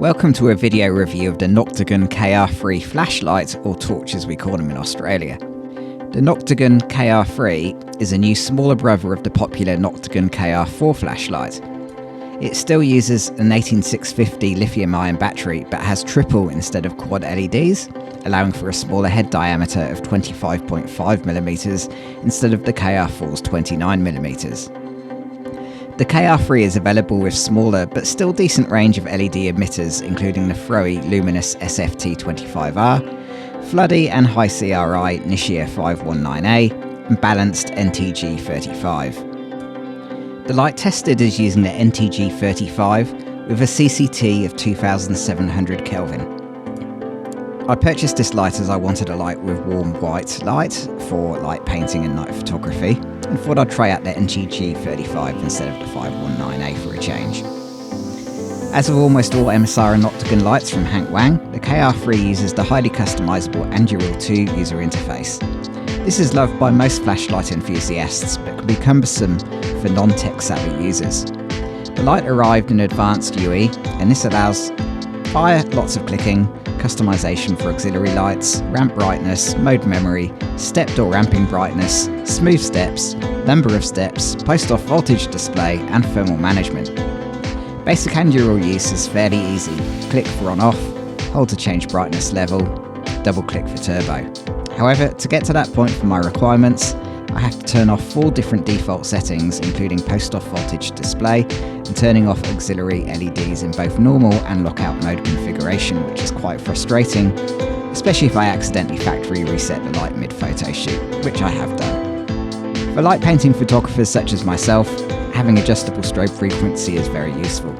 Welcome to a video review of the Noctigon KR3 flashlight, or torch as we call them in Australia. The Noctigon KR3 is a new smaller brother of the popular Noctigon KR4 flashlight. It still uses an 18650 lithium-ion battery but has triple instead of quad LEDs, allowing for a smaller head diameter of 25.5mm instead of the KR4's 29mm. The KR3 is available with smaller but still decent range of LED emitters, including the throwy luminous SFT25R, floody and high CRI Nishia 519A, and balanced NTG35. The light tested is using the NTG35 with a CCT of 2700 Kelvin. I purchased this light as I wanted a light with warm white light for light painting and night photography, and thought I'd try out the NTG35 instead of the 519A for a change. As with almost all MSR and Noctigon lights from Wang, the KR3 uses the highly customisable Anduril 2 user interface. This is loved by most flashlight enthusiasts, but can be cumbersome for non-tech savvy users. The light arrived in advanced UE, and this allows lots of clicking, customization for auxiliary lights, ramp brightness, mode memory, stepped or ramping brightness, smooth steps, number of steps, post-off voltage display, and thermal management. Basic Anduril use is fairly easy. Click for on-off, hold to change brightness level, double-click for turbo. However, to get to that point for my requirements, I have to turn off 4 different default settings, including post-off voltage display and turning off auxiliary LEDs in both normal and lockout mode configuration, which is quite frustrating, especially if I accidentally factory reset the light mid-photo shoot, which I have done. For light painting photographers such as myself, having adjustable strobe frequency is very useful.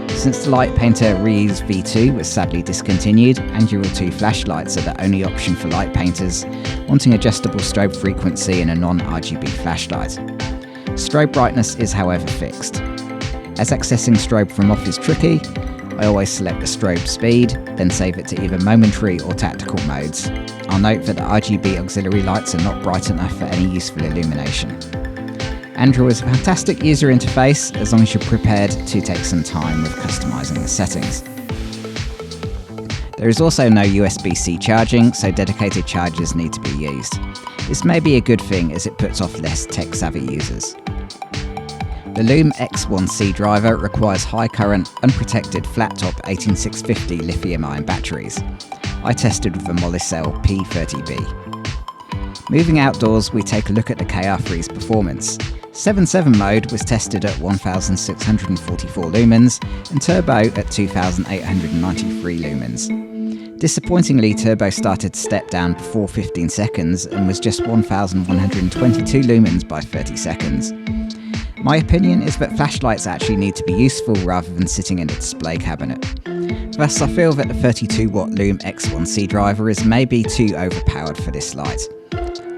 Since the Light Painter Reuse V2 was sadly discontinued, Anduril 2 flashlights are the only option for light painters wanting adjustable strobe frequency in a non-RGB flashlight. Strobe brightness is however fixed. As accessing strobe from off is tricky, I always select the strobe speed, then save it to either momentary or tactical modes. I'll note that the RGB auxiliary lights are not bright enough for any useful illumination. Anduril is a fantastic user interface as long as you're prepared to take some time with customizing the settings. There is also no USB-C charging, so dedicated chargers need to be used. This may be a good thing as it puts off less tech-savvy users. The Lume X1C driver requires high current, unprotected flat-top 18650 lithium-ion batteries. I tested with the Molicel P30B. Moving outdoors, we take a look at the KR3's performance. 7.7 mode was tested at 1644 lumens and turbo at 2893 lumens. Disappointingly, turbo started to step down before 15 seconds and was just 1122 lumens by 30 seconds. My opinion is that flashlights actually need to be useful rather than sitting in a display cabinet. Thus, I feel that the 32-watt Lume X1C driver is maybe too overpowered for this light.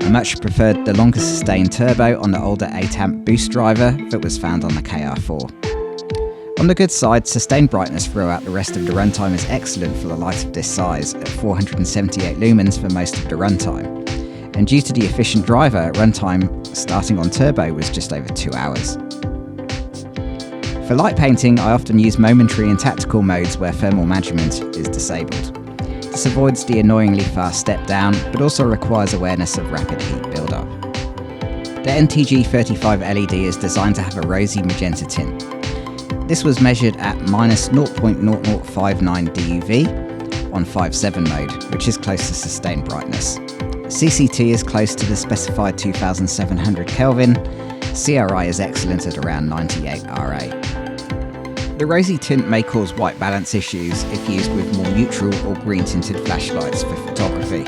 I much preferred the longer sustained turbo on the older 8A boost driver that was found on the KR4. On the good side, sustained brightness throughout the rest of the runtime is excellent for a light of this size at 478 lumens for most of the runtime. And due to the efficient driver, runtime starting on turbo was just over 2 hours. For light painting, I often use momentary and tactical modes where thermal management is disabled. This avoids the annoyingly fast step down, but also requires awareness of rapid heat buildup. The NTG35 LED is designed to have a rosy magenta tint. This was measured at -0.0059 DUV on 5.7 mode, which is close to sustained brightness. CCT is close to the specified 2700 Kelvin. CRI is excellent at around 98 RA. The rosy tint may cause white balance issues if used with more neutral or green tinted flashlights for photography,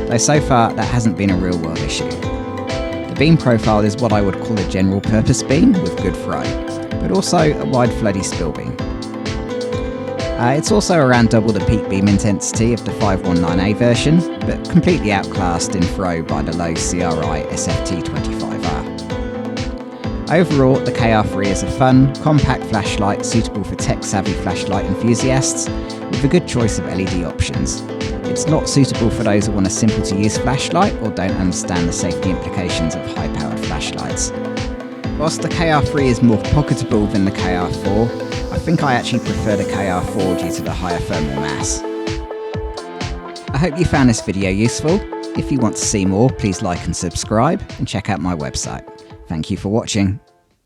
though so far that hasn't been a real world issue. The beam profile is what I would call a general purpose beam with good throw, but also a wide floody spill beam. It's also around double the peak beam intensity of the 519A version, but completely outclassed in throw by the low CRI SFT25R. Overall, the KR3 is a fun, compact flashlight suitable for tech-savvy flashlight enthusiasts with a good choice of LED options. It's not suitable for those who want a simple-to-use flashlight or don't understand the safety implications of high-powered flashlights. Whilst the KR3 is more pocketable than the KR4, I think I actually prefer the KR4 due to the higher thermal mass. I hope you found this video useful. If you want to see more, please like and subscribe and check out my website. Thank you for watching.